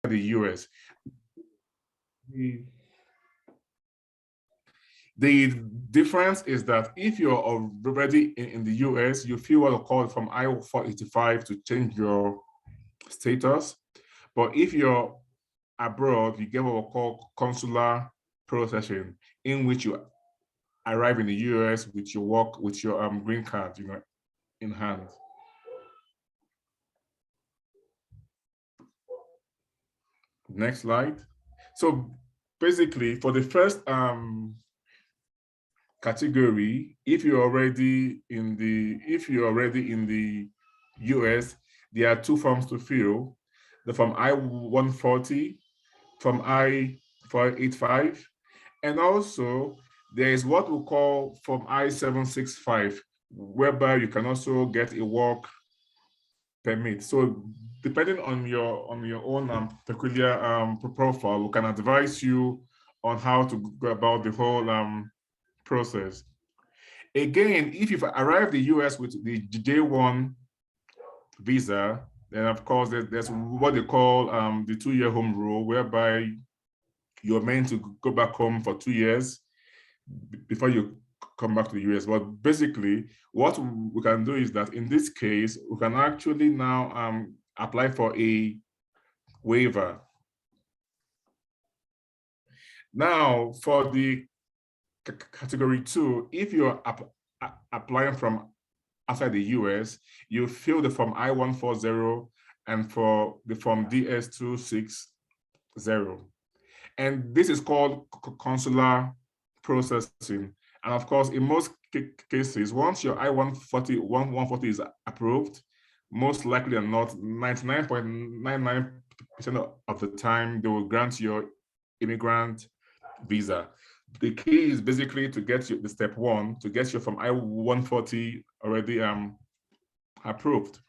the US. The difference is that if you're already in the US, you fill what are called from I-485 to change your status. But if you're abroad, you get what we call consular processing, in which you arrive in the US with your green card, in hand. Next slide. So basically, for the first category, if you're already in the US, there are two forms to fill: the Form I-140, Form I-485, and also there is what we call Form I-765, whereby you can also get a work permit. So depending on your own peculiar profile, we can advise you on how to go about the whole process. Again, if you've arrived in the US with the J1 visa, then of course there's what they call the 2-year home rule, whereby you're meant to go back home for 2 years before you come back to the US. But basically, what we can do is that in this case, we can actually now apply for a waiver. Now, for the category 2, if you're applying from outside the US, you fill the Form I-140 and for the Form DS-260. And this is called consular processing. And of course, in most cases, once your I-140 is approved, most likely or not, 99.99% of the time, they will grant your immigrant visa. The key is basically to get you the step 1, to get you from I-140 already approved.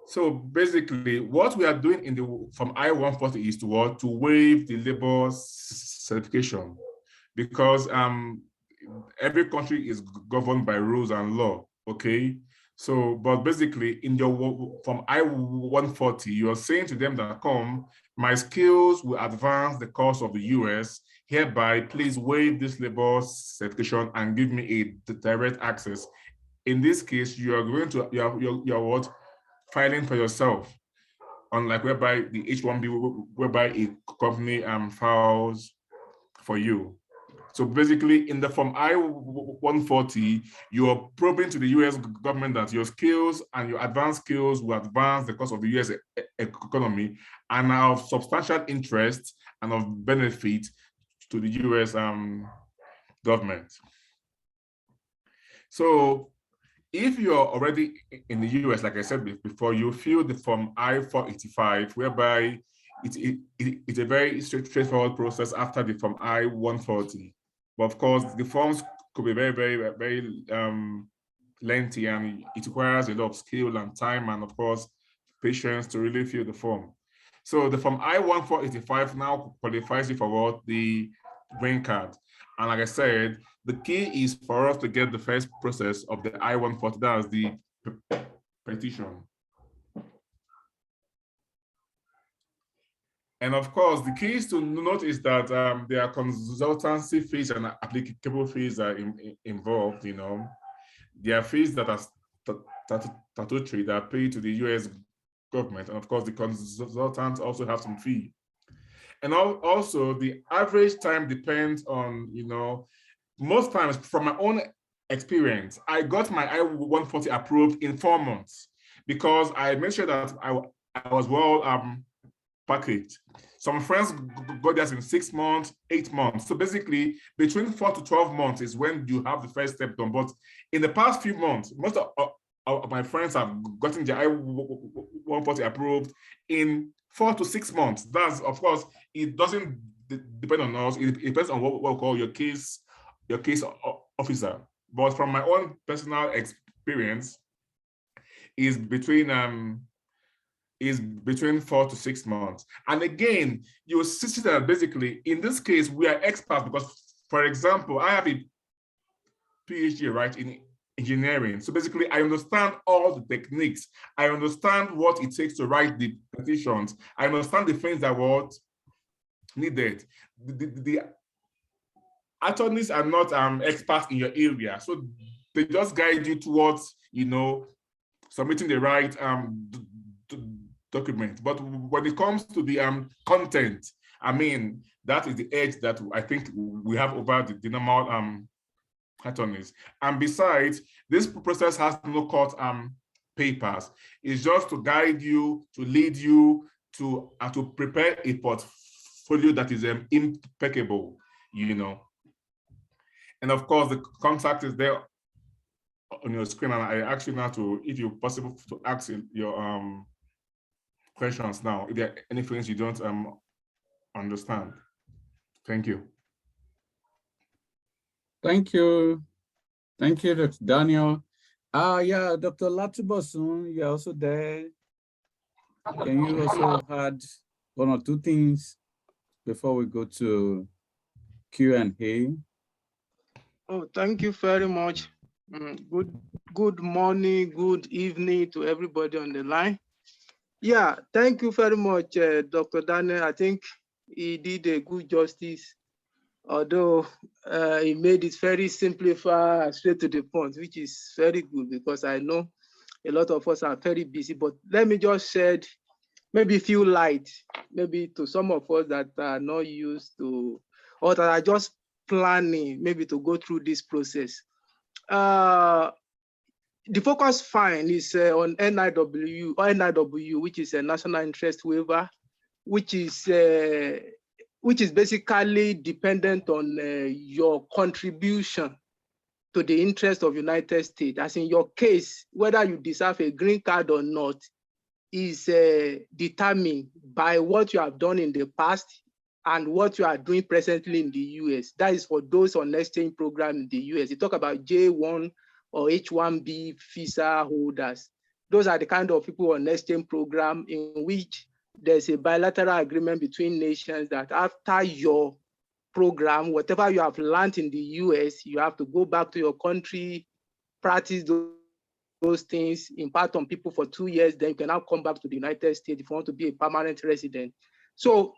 So basically, what we are doing in the from I-140 is to waive the labor certification, because every country is governed by rules and law. Okay, so but basically, in your from I-140, you are saying to them that my skills will advance the cause of the US. Hereby, please waive this labor certification and give me a direct access. In this case, you are going to you're what? Filing for yourself, unlike whereby the H-1B, whereby a company files for you. So basically, in the Form I-140, you are proving to the US government that your skills and your advanced skills will advance the cost of the US economy and are of substantial interest and of benefit to the US government. So if you're already in the US, like I said before, you fill the Form I-485, whereby it's a very straightforward process after the Form I-140. But of course, the forms could be very, very, very lengthy, and it requires a lot of skill and time, and of course, patience to really fill the form. So the Form I-185 now qualifies you for what? The green card. And like I said, the key is for us to get the first process of the I-140, that is the petition. And of course, the key is to note is that there are consultancy fees and applicable fees are involved. There are fees that are statutory that are paid to the US government. And of course, the consultants also have some fee. And also the average time depends on, most times from my own experience, I got my I-140 approved in 4 months because I made sure that I was well packaged. Some friends got theirs in 6 months, 8 months. So basically between 4 to 12 months is when you have the first step done. But in the past few months, most of my friends have gotten their I-140 approved in 4 to 6 months. That's, of course, it doesn't depend on us. It depends on what we call your case officer. But from my own personal experience, is between 4 to 6 months. And again, you see that basically in this case we are experts because, for example, I have a PhD right in engineering. So basically, I understand all the techniques. I understand what it takes to write the petitions. I understand the things that were needed. The attorneys are not experts in your area, so they just guide you towards, submitting the right document. But when it comes to the content, I mean, that is the edge that I think we have over the normal attorneys. And besides, this process has no court papers. It's just to guide you, to lead you, to prepare a portfolio that is impeccable, And of course, the contact is there on your screen. And I ask you now to, if you're possible, to ask your questions now, if there are any things you don't understand. Thank you. Thank you. Thank you, Dr. Daniel. Yeah, Dr. Latubosun, you're also there. Can you also add one or two things before we go to Q&A? Oh, thank you very much. Good morning, good evening to everybody on the line. Yeah, thank you very much, Dr. Daniel. I think he did a good justice, although he made it very simplified, straight to the point, which is very good, because I know a lot of us are very busy. But let me just shed maybe a few light, maybe to some of us that are not used to, or that are just planning maybe to go through this process. The focus fine is on NIW, which is a national interest waiver, which is basically dependent on your contribution to the interest of United States. As in your case, whether you deserve a green card or not is determined by what you have done in the past and what you are doing presently in the US. That is for those on exchange program in the US. You talk about J1 or H1B visa holders. Those are the kind of people on exchange program in which there's a bilateral agreement between nations that after your program, whatever you have learned in the US, you have to go back to your country, practice those things, impart on people for 2 years, then you can now come back to the United States if you want to be a permanent resident. So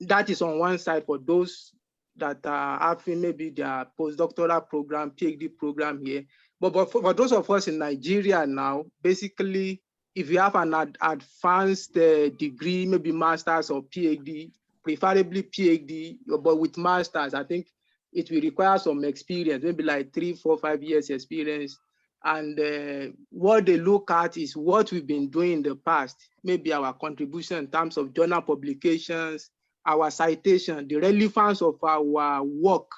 that is on one side for those that are having maybe their postdoctoral program, PhD program here. But for those of us in Nigeria now, basically, if you have an advanced degree, maybe master's or PhD, preferably PhD, but with master's, I think it will require some experience, maybe like 3, 4, 5 years experience. And what they look at is what we've been doing in the past, maybe our contribution in terms of journal publications, our citation, the relevance of our work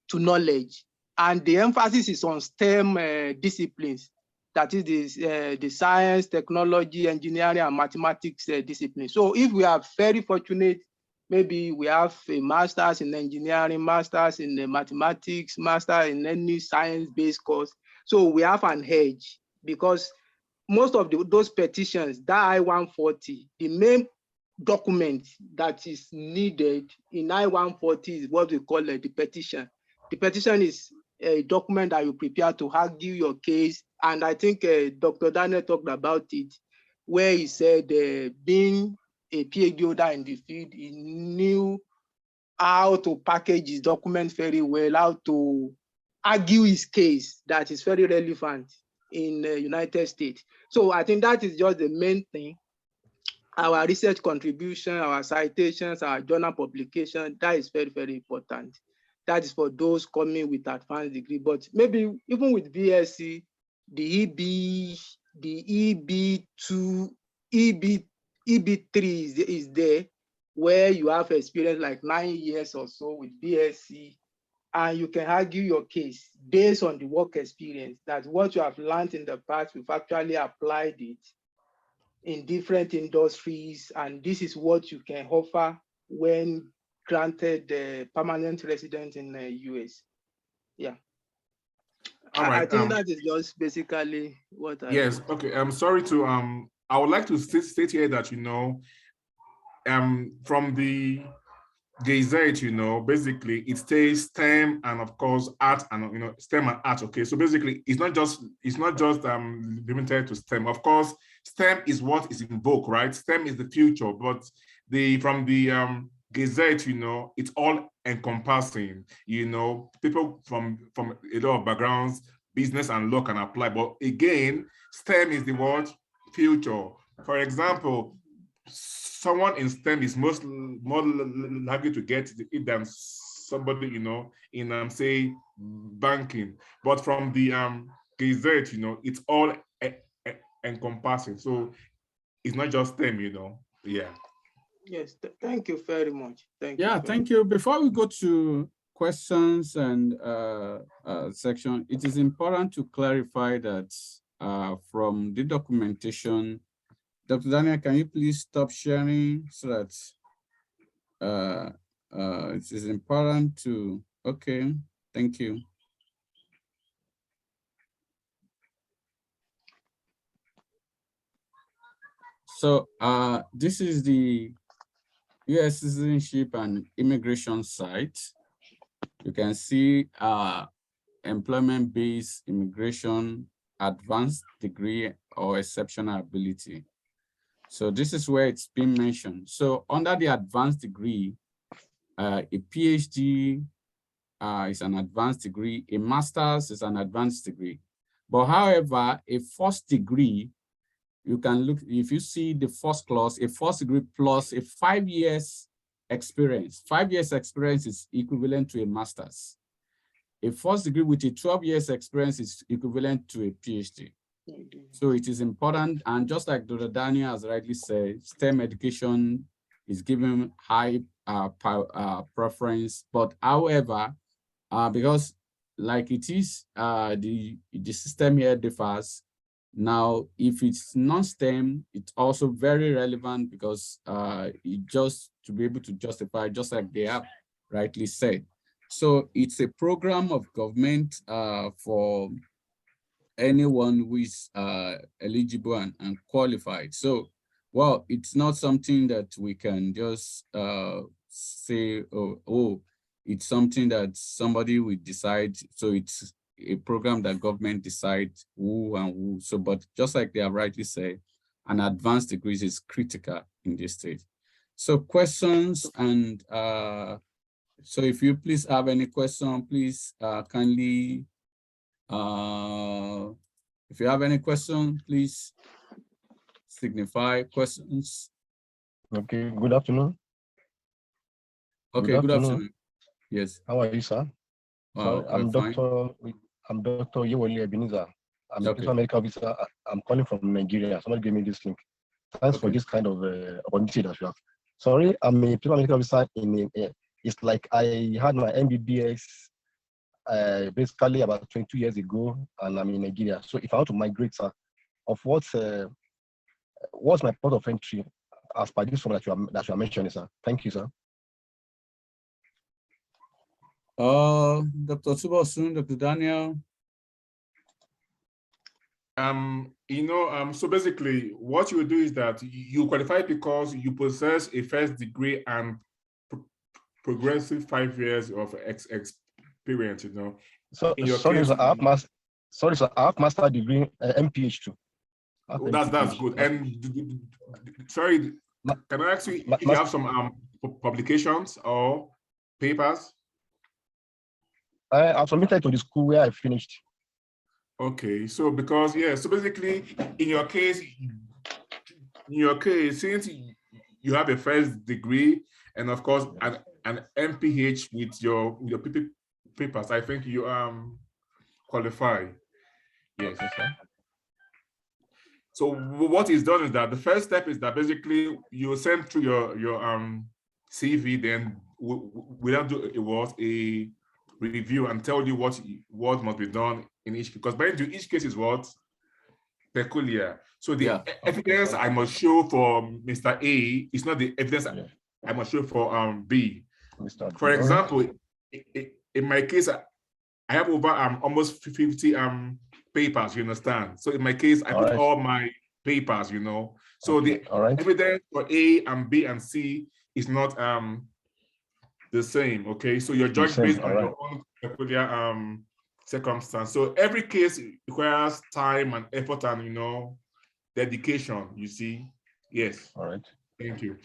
to knowledge. And the emphasis is on STEM disciplines, that is the science, technology, engineering, and mathematics disciplines. So if we are very fortunate, maybe we have a master's in engineering, master's in mathematics, master in any science-based course. So we have an edge, because most of those petitions, that I-140, the main document that is needed in I-140 is what we call the petition. The petition is a document that you prepare to argue your case. And I think Dr. Daniel talked about it, where he said being a PhD holder in the field, he knew how to package his document very well, how to argue his case that is very relevant in the United States. So I think that is just the main thing. Our research contribution, our citations, our journal publication, that is very, very important. That is for those coming with advanced degree. But maybe even with BSc, the EB2, EB3 is there, where you have experience like 9 years or so with BSc, and you can argue your case based on the work experience, that what you have learned in the past, you've actually applied it in different industries, and this is what you can offer when granted the permanent resident in the US. Yeah. All right. I think that is just basically what I Yes, okay. I'm sorry to I would like to state here that from the gazette, basically it stays STEM and of course art and STEM and art. Okay, so basically it's not just limited to STEM. Of course, STEM is what is in vogue, right? STEM is the future, but from the gazette, it's all encompassing. People from a lot of backgrounds, business and law can apply. But again, STEM is the word future. For example, someone in STEM is more likely to get it than somebody, in say banking. But from the gazette, it's all encompassing. So it's not just STEM, Yeah. Yes, thank you very much. Thank you. Before we go to questions and section, it is important to clarify that from the documentation, Dr. Daniel, can you please stop sharing so that it is important to, okay, thank you. So this is the U.S. Citizenship and Immigration site. You can see employment-based immigration, advanced degree or exceptional ability. So this is where it's been mentioned. So under the advanced degree, a PhD is an advanced degree, a master's is an advanced degree. But however, a first degree, you can look, if you see the first clause, a first degree plus a 5 years experience. 5 years experience is equivalent to a master's. A first degree with a 12 years experience is equivalent to a PhD. So it is important, and just like Dr. Daniel has rightly said, STEM education is given high preference, but however, because like it is, the system here differs. Now, if it's non-STEM, it's also very relevant because it just to be able to justify, just like they have rightly said. So it's a program of government for anyone who is eligible and qualified. So, well, it's not something that we can just say, oh, it's something that somebody will decide. So it's a program that government decides who and who. So, but just like they have rightly said, an advanced degree is critical in this stage. So questions and so if you please have any question, please kindly, if you have any question, please signify questions. Okay, good afternoon. Okay, good afternoon. Yes. How are you, sir? Wow, I'm Dr. Yewoli Ebenezer. I'm a principal medical officer. I'm calling from Nigeria. Somebody gave me this link. Thanks for this kind of opportunity that you have. Sorry, I'm a principal medical officer it's like I had my MBBS basically about 22 years ago, and I'm in Nigeria. So if I want to migrate, sir, of what's my port of entry as per this form that you are mentioning, sir? Thank you, sir. Dr. Tubosun, Dr. Daniel. So basically what you do is that you qualify because you possess a first degree and progressive 5 years of experience, So in your sorry, case, sir, I have master degree, MPH too. That's good. And sorry, can I ask you if you have some publications or papers? I submitted to the school where I finished. Okay, so because so basically in your case, since you have a first degree and of course an MPH with your papers, I think you qualify. Yes. So what is done is that the first step is that basically you send through your CV, then we don't do a review and tell you what must be done in each, because by into each case is what peculiar. So the evidence I must show for Mr. A is not the evidence I must show for B. For example, in my case, I have over almost 50 papers, you understand? So in my case, I put all my papers, So the evidence for A and B and C is not the same. Okay, so you're judged based on your own peculiar circumstance. So every case requires time and effort and, you know, dedication. You see, yes. All right. Thank you.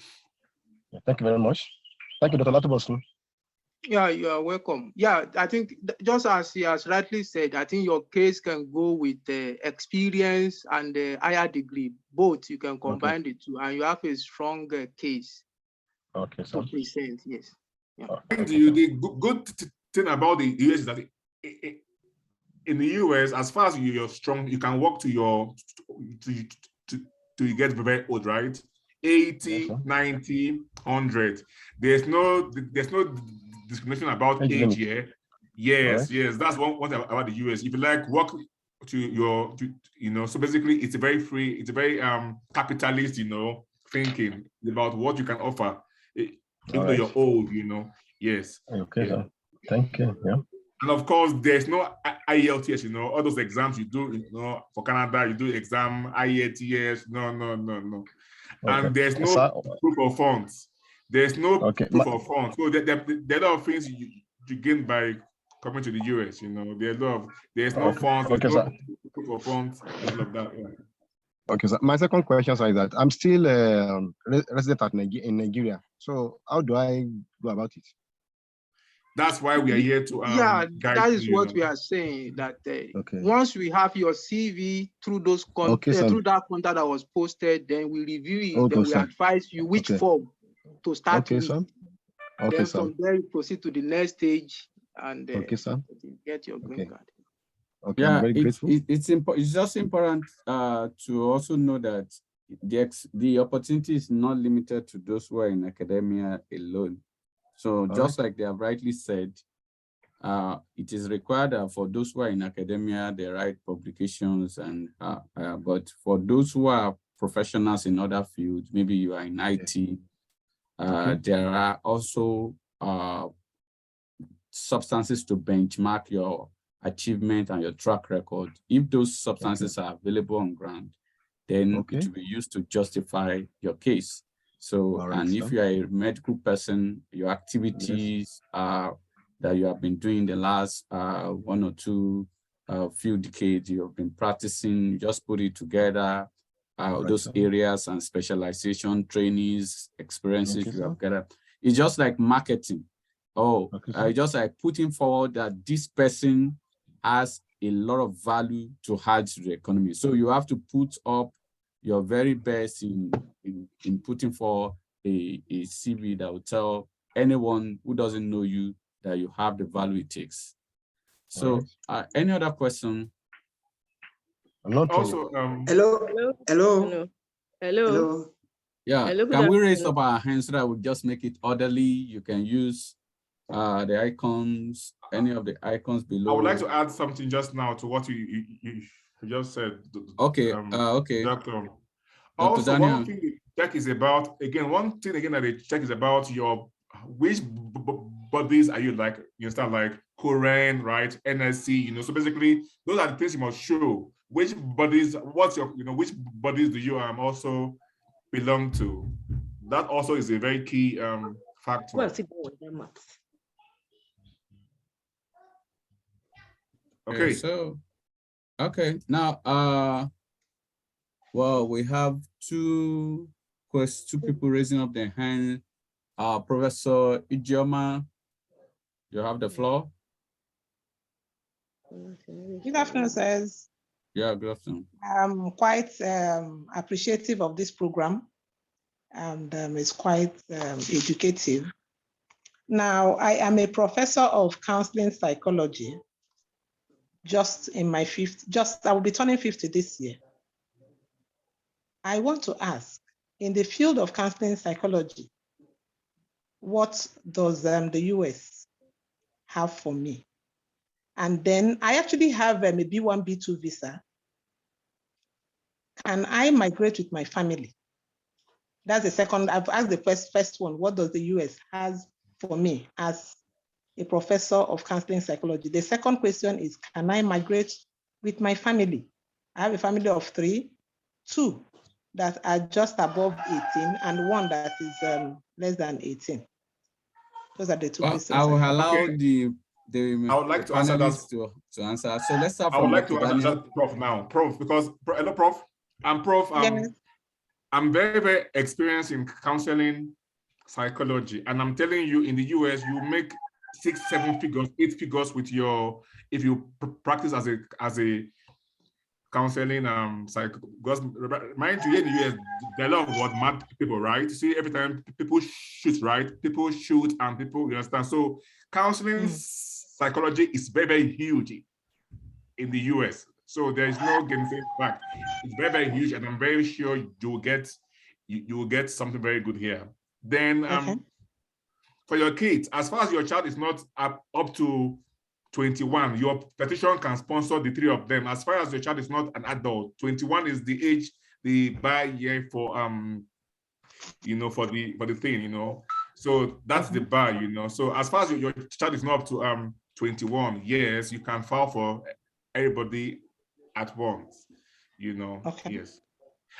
Thank you very much. Thank you, Dr. Latubosun. Yeah, you are welcome. Yeah, I think just as he has rightly said, I think your case can go with experience and higher degree. Both, you can combine the two, and you have a strong case to present. Yes. Yeah. The good thing about the US is that in the US, as far as you're strong, you can walk to your to you get very old, right? 80, 90, 100. There's no discrimination about age here. Yes, yes, that's one thing about the US. If you like, walk to your, you know, so basically it's a very free, it's a very capitalist, you know, thinking about what you can offer, even though you're old, you know. Yes. Okay, yeah. Thank you. Yeah. And of course, there's no IELTS, you know, all those exams you do, you know, for Canada, you do exam, IELTS, no. Okay. And there's no proof of funds. There's no proof of funds. So there are a lot of things you gain by coming to the US, you know. There's no funds, there's no proof of funds, all of that. Yeah. Okay, so my second question is that I'm still resident in Nigeria. So how do I go about it? That's why we are here to guide that is you, what we are saying, that once we have your CV through those through that contact that was posted, then we review it, then we advise you which form to start with. Then from there you proceed to the next stage and get your green card. Okay, yeah, it's just important to also know that the opportunity is not limited to those who are in academia alone. So just like they have rightly said, it is required for those who are in academia, they write publications, and but for those who are professionals in other fields, maybe you are in IT, there are also substances to benchmark your achievement and your track record. If those substances are available on ground, then it will be used to justify your case. So, and if you are a medical person, your activities that you have been doing the last 1 or 2 few decades, you have been practicing, just put it together, those areas and specialization, trainings, experiences you have gathered. It's just like marketing. Just like putting forward that this person has a lot of value to add to the economy. So you have to put up your very best in putting forward a CV that will tell anyone who doesn't know you that you have the value it takes. So any other question? Also, Hello. Yeah, can we raise up our hands so that we just make it orderly? You can use the icons, any of the icons below. I would like to add something just now to what you just said. Okay, Doctor. Also, Daniel. One thing the check is about, one thing that the check is about your, which bodies are you like, you understand, like Korean, right? NSC, you know, so basically those are the things you must show. Which bodies, what's your, you know, which bodies do you also belong to? That also is a very key factor. Okay. So, now, well, we have two people raising up their hand. Professor Ijeoma, you have the floor. Good afternoon, sirs. Yeah, good afternoon. I'm quite appreciative of this program, and it's quite educative. Now, I am a professor of counseling psychology. I will be turning 50 this year. I want to ask, in the field of counseling psychology, what does the US have for me? And then I actually have a B1, B2 visa. Can I migrate with my family? That's the second. I've asked the first one, what does the US has for me as a professor of counseling psychology? The second question is, can I migrate with my family? I have a family of 3, 2 that are just above 18 and 1 that is less than 18. Those are the two Well, questions. I will have. allow Okay. the I would like to answer that. panelists to answer. So let's start I would from like Dr. to answer Daniel. that, Prof. Now, Prof, because hello, Prof. I'm Prof. Yes. I'm very, very experienced in counseling psychology, and I'm telling you, in the US, you make 6, 7 figures, 8 figures with your if you practice as a counseling because mind you, in the US, there are a lot of what mad people, right? See, every time people shoot, right? People shoot and people, you understand. So counseling psychology is very, very huge in the US. So there is no gainsaying fact. It's very, very huge, and I'm very sure you will get something very good here. Then for your kids, as far as your child is not up to 21, your petition can sponsor the 3 of them. As far as your child is not an adult, 21 is the age, the by year for for the thing, So that's the bar, So as far as your child is not up to 21 years, you can file for everybody at once, Yes.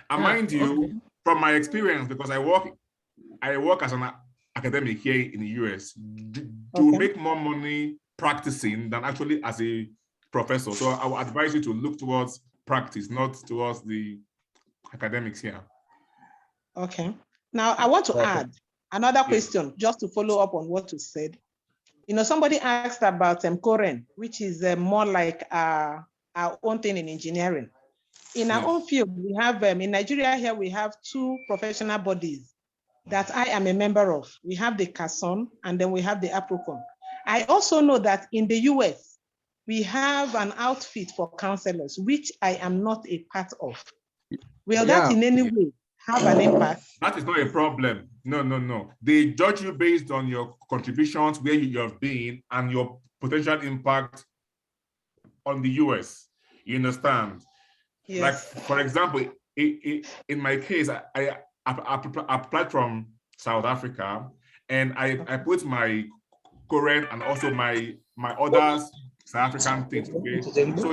And mind you, from my experience, because I work as an academic here in the US, you make more money practicing than actually as a professor. So I would advise you to look towards practice, not towards the academics here. Okay. Now I want to add another question just to follow up on what you said. Somebody asked about Koren, which is more like our own thing in engineering. In our own field, we have in Nigeria here, we have 2 professional bodies that I am a member of. We have the CASON and then we have the APROCON. I also know that in the US, we have an outfit for counselors, which I am not a part of. Will that in any way have an impact? That is not a problem. No. They judge you based on your contributions, where you have been, and your potential impact on the US. You understand? Yes. Like, for example, in my case, I applied from South Africa, and I put my current and also my other South African things. Okay? So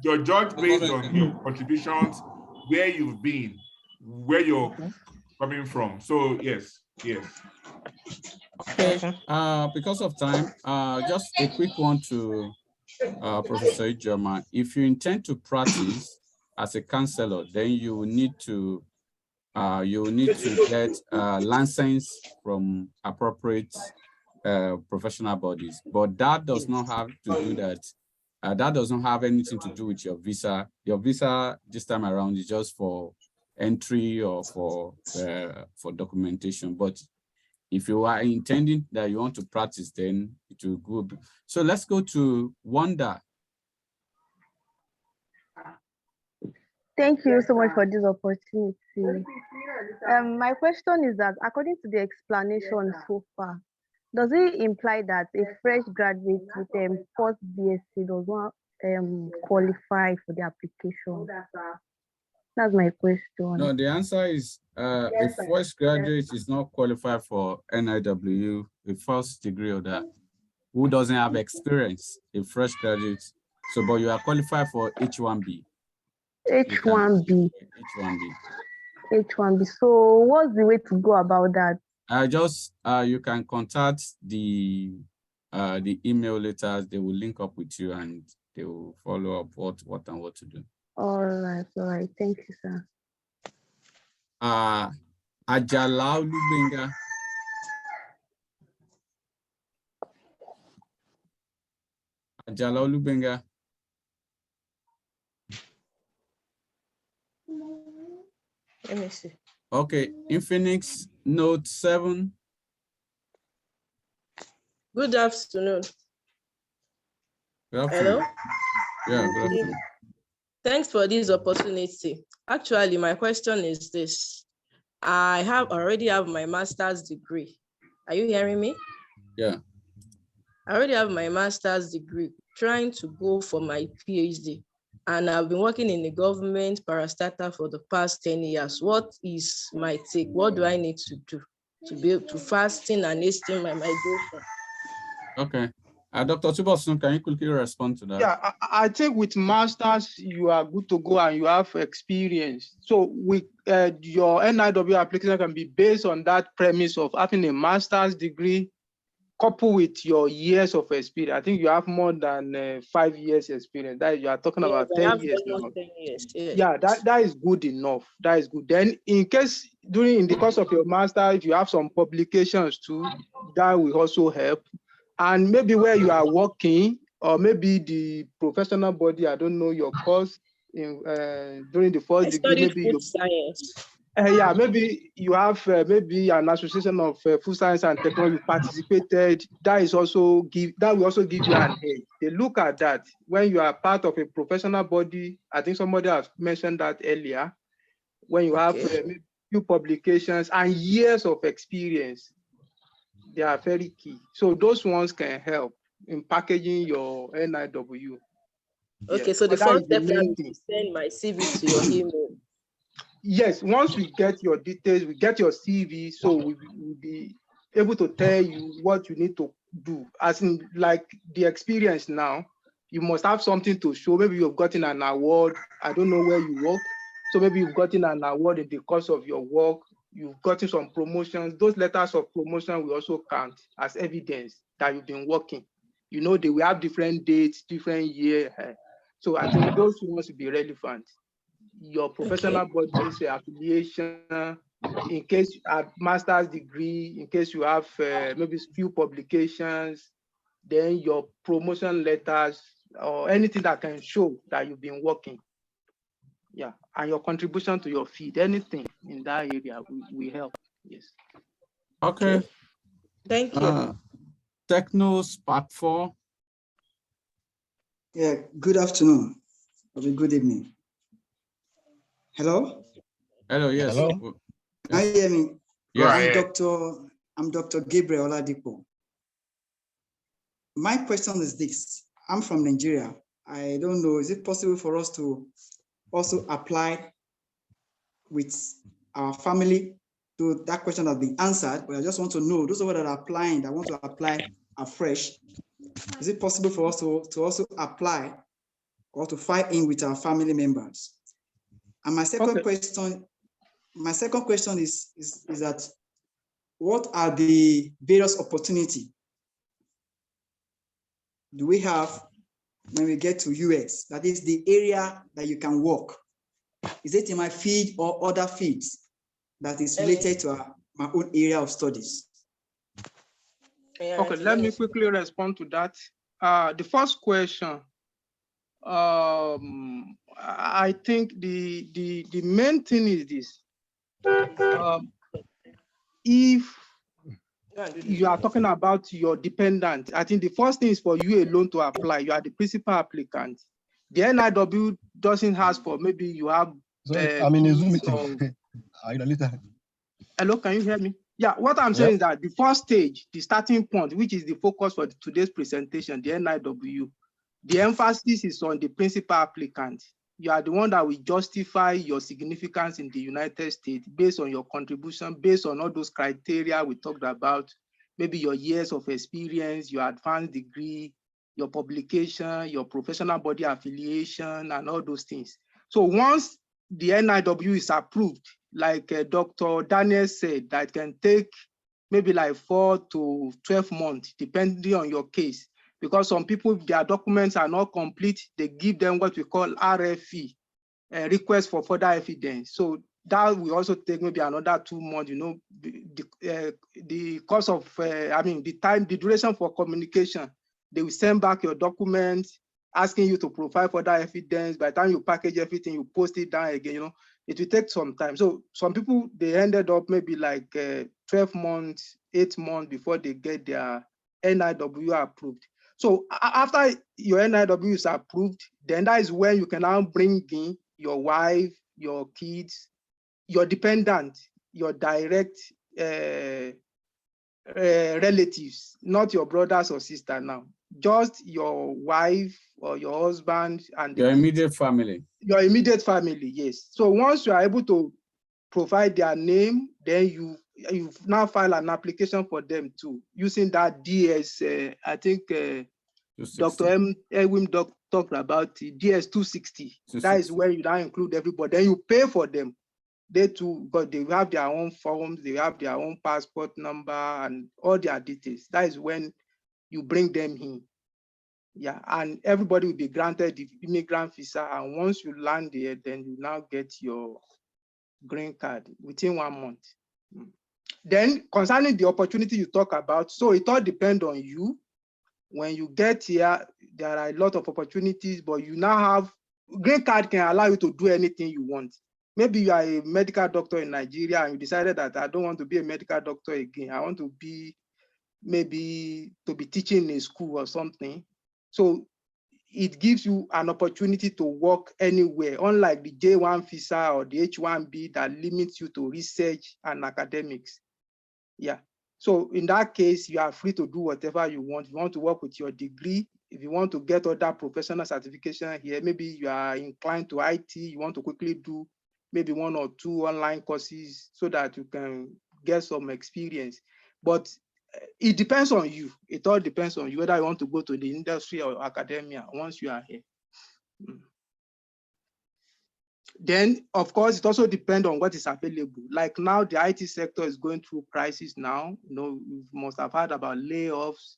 you're judged based on your contributions, where you've been, where you're coming from. So yes. Okay. Because of time, just a quick one to Professor Ijoma. If you intend to practice as a counselor, then you will need to get a license from appropriate professional bodies. But that does not have to do that. That doesn't have anything to do with your visa. Your visa this time around is just for entry or for documentation. But if you are intending that you want to practice, then it will go. So let's go to Wanda. Thank you so much for this opportunity. My question is that according to the explanation so far, does it imply that a fresh graduate with post BSc does not qualify for the application? That's my question. No, the answer is a fresh graduate is not qualified for NIW, a first degree or that, who doesn't have experience, a fresh graduate. So, but you are qualified for H1B. H1B. H1B. H1B. So what's the way to go about that? You can contact the email letters. They will link up with you and they will follow up what to do. All right. Thank you, sir. Ajala Olubenga. Ajala Olubenga. Let me see. Okay, Infinix Note 7. Good afternoon. Good afternoon. Hello? Yeah, good afternoon. Thanks for this opportunity. Actually, my question is this. I already have my master's degree. Are you hearing me? Yeah. I already have my master's degree, trying to go for my PhD. And I've been working in the government parastatal for the past 10 years. What is my take? What do I need to do to be able to fasten and hasten my migration? Okay. Dr. Tubosun, can you quickly respond to that? Yeah, I think with masters, you are good to go and you have experience. So with your NIW application can be based on that premise of having a master's degree couple with your years of experience. I think you have more than 5 years experience. That you are talking Yes, about I 10 have years now. almost 10 years. Yes. Yeah, that is good enough. That is good. Then in case in the course of your master, if you have some publications too, that will also help. And maybe where you are working, or maybe the professional body, I don't know your course in during the first I degree, studied maybe food you science. yeah, maybe you have maybe an association of food science and technology participated. That will also give you an edge. They look at that when you are part of a professional body. I think somebody has mentioned that earlier. When you have Okay. few publications and years of experience, they are very key. So those ones can help in packaging your NIW. Okay, Yes, so the but that first is the step now main is thing. to send my CV to your email. Yes, once we get your details, we get your CV, so we will be able to tell you what you need to do. As in, like the experience now, you must have something to show. Maybe you've gotten an award. I don't know where you work. So maybe you've gotten an award in the course of your work. You've gotten some promotions. Those letters of promotion will also count as evidence that you've been working. You know, they will have different dates, different year. So I think those ones will be relevant. Your professional body's affiliation, in case you have master's degree, in case you have maybe few publications, then your promotion letters or anything that can show that you've been working. Yeah, and your contribution to your field, anything in that area will help. Yes. Okay. Thank you. Techno Spark 4. Yeah, good afternoon or good evening. Hello? Hello, yes. Hello? Can you hear me? Yes. I'm Dr. Gabriel Oladipo. My question is this. I'm from Nigeria. I don't know, is it possible for us to also apply with our family? So that question has been answered, but I just want to know, those of us that are applying, that want to apply afresh, is it possible for us to also apply or to file in with our family members? And my second question is that what are the various opportunities do we have when we get to US? That is the area that you can work. Is it in my field or other fields that is related to my own area of studies? Okay, let me quickly respond to that. The first question, I think the main thing is this. If you are talking about your dependent, I think the first thing is for you alone to apply. You are the principal applicant. The NIW doesn't ask for maybe you have. Sorry, I'm in a Zoom meeting. Hello, can you hear me? Yeah, what I'm saying is that the first stage, the starting point, which is the focus for today's presentation, the NIW, the emphasis is on the principal applicant. You are the one that will justify your significance in the United States based on your contribution, based on all those criteria we talked about, maybe your years of experience, your advanced degree, your publication, your professional body affiliation, and all those things. So once the NIW is approved, like Dr. Daniel said, that can take maybe like 4 to 12 months, depending on your case. Because some people, their documents are not complete, they give them what we call RFE, request for further evidence. So that will also take maybe another 2 months, you know, the cost of, the duration for communication. They will send back your documents, asking you to provide further evidence. By the time you package everything, you post it down again, you know, it will take some time. So some people, they ended up maybe like 12 months, 8 months before they get their NIW approved. So after your NIW is approved, then that is when you can now bring in your wife, your kids, your dependent, your direct relatives, not your brothers or sister now, just your wife or your husband and your immediate family. Your immediate family, yes. So once you are able to provide their name, then you now file an application for them too, using that DS, I think Dr. Edwin talked about the DS 260. That is where you now include everybody. Then you pay for them. They too, but they have their own forms, they have their own passport number and all their details. That is when you bring them in. Yeah, and everybody will be granted the immigrant visa. And once you land there, then you now get your green card within 1 month. Then concerning the opportunity you talk about, so it all depends on you. When you get here, there are a lot of opportunities, but you now have, green card can allow you to do anything you want. Maybe you are a medical doctor in Nigeria and you decided that I don't want to be a medical doctor again. I want to be maybe to be teaching in a school or something. So it gives you an opportunity to work anywhere, unlike the J1 visa or the H1B that limits you to research and academics. Yeah. So in that case, you are free to do whatever you want. If you want to work with your degree, if you want to get other professional certification here, maybe you are inclined to IT, you want to quickly do maybe 1 or 2 online courses so that you can get some experience. But it depends on you. It all depends on you, whether you want to go to the industry or academia once you are here. Then, of course, it also depends on what is available. Like now, the IT sector is going through crisis now. You know, you must have heard about layoffs.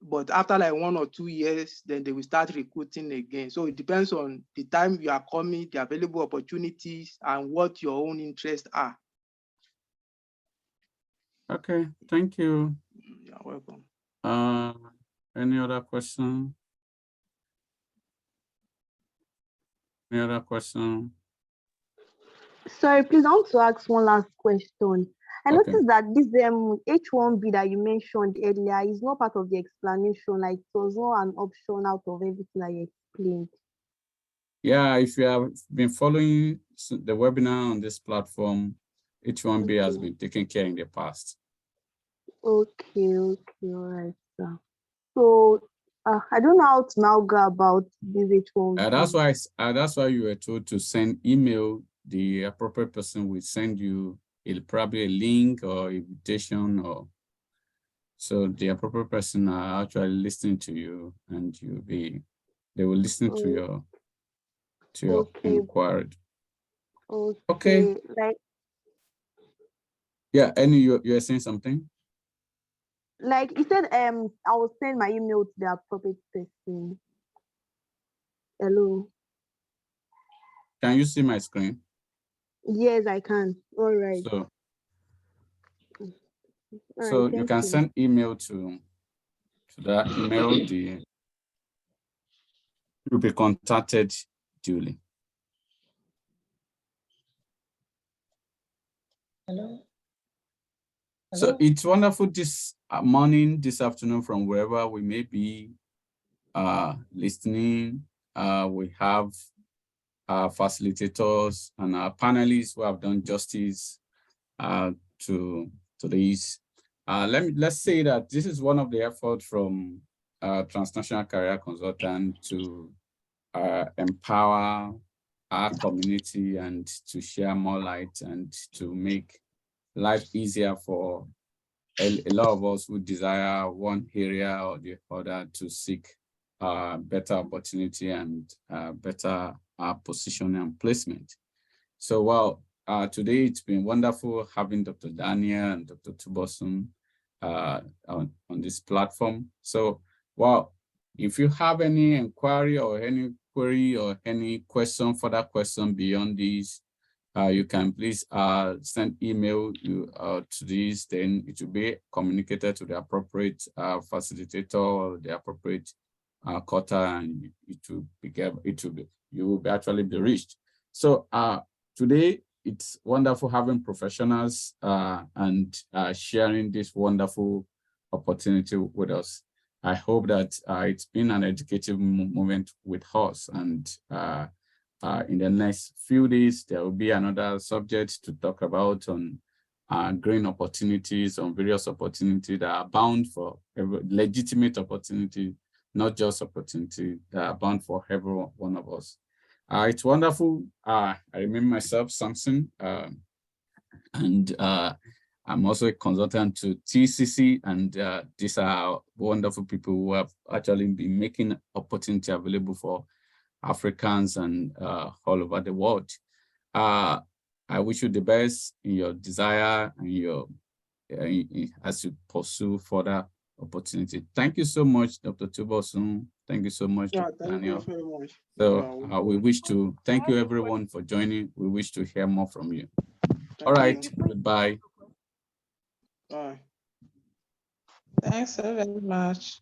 But after like 1 or 2 years, then they will start recruiting again. So it depends on the time you are coming, the available opportunities, and what your own interests are. Okay, thank you. You're welcome. Any other question? Any other question? Sorry, please, I want to ask one last question. I Okay. noticed that this H1B that you mentioned earlier is not part of the explanation, like it was not an option out of everything that you explained. Yeah, if you have been following the webinar on this platform, H1B has been taken care in the past. Okay, all right, sir. So I don't know how to now go about this H1B. That's why you were told to send email. The appropriate person will send you probably a link or invitation, or so the appropriate person are actually listening to you, and they will listen to your inquiry. Okay. Like, yeah, Annie, you are saying something? Like you said, I will send my email to the appropriate person. Hello. Can you see my screen? Yes, I can. All right. So you can send email to that email. You'll be contacted duly. Hello. So it's wonderful this morning, this afternoon, from wherever we may be listening. We have our facilitators and our panelists who have done justice to this. Let's say that this is one of the efforts from Transnational Career Consultant to empower our community and to share more light and to make life easier for a lot of us who desire one area or the other to seek better opportunity and better position and placement. So while today it's been wonderful having Dr. Daniel and Dr. Tubosun on this platform. So well, if you have any inquiry or any query or any question, further question beyond these, you can please send email to this, then it will be communicated to the appropriate facilitator or the appropriate quarter, and you will actually be reached. So today it's wonderful having professionals and sharing this wonderful opportunity with us. I hope that it's been an educative moment with us, and in the next few days, there will be another subject to talk about on green opportunities, on various opportunities that are bound for legitimate opportunity, not just opportunity that are bound for every one of us. It's wonderful. I remember myself, Samson, and I'm also a consultant to TCC, and these are wonderful people who have actually been making opportunity available for Africans and all over the world. I wish you the best in your desire and your as you pursue further opportunity. Thank you so much, Dr. Tubosun. Thank you so much, Yeah, Dr. thank Daniel. you very much. So we wish to thank you everyone for joining. We wish to hear more from you. All Thank right, you. goodbye. Bye. Thanks so very much.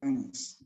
Thanks.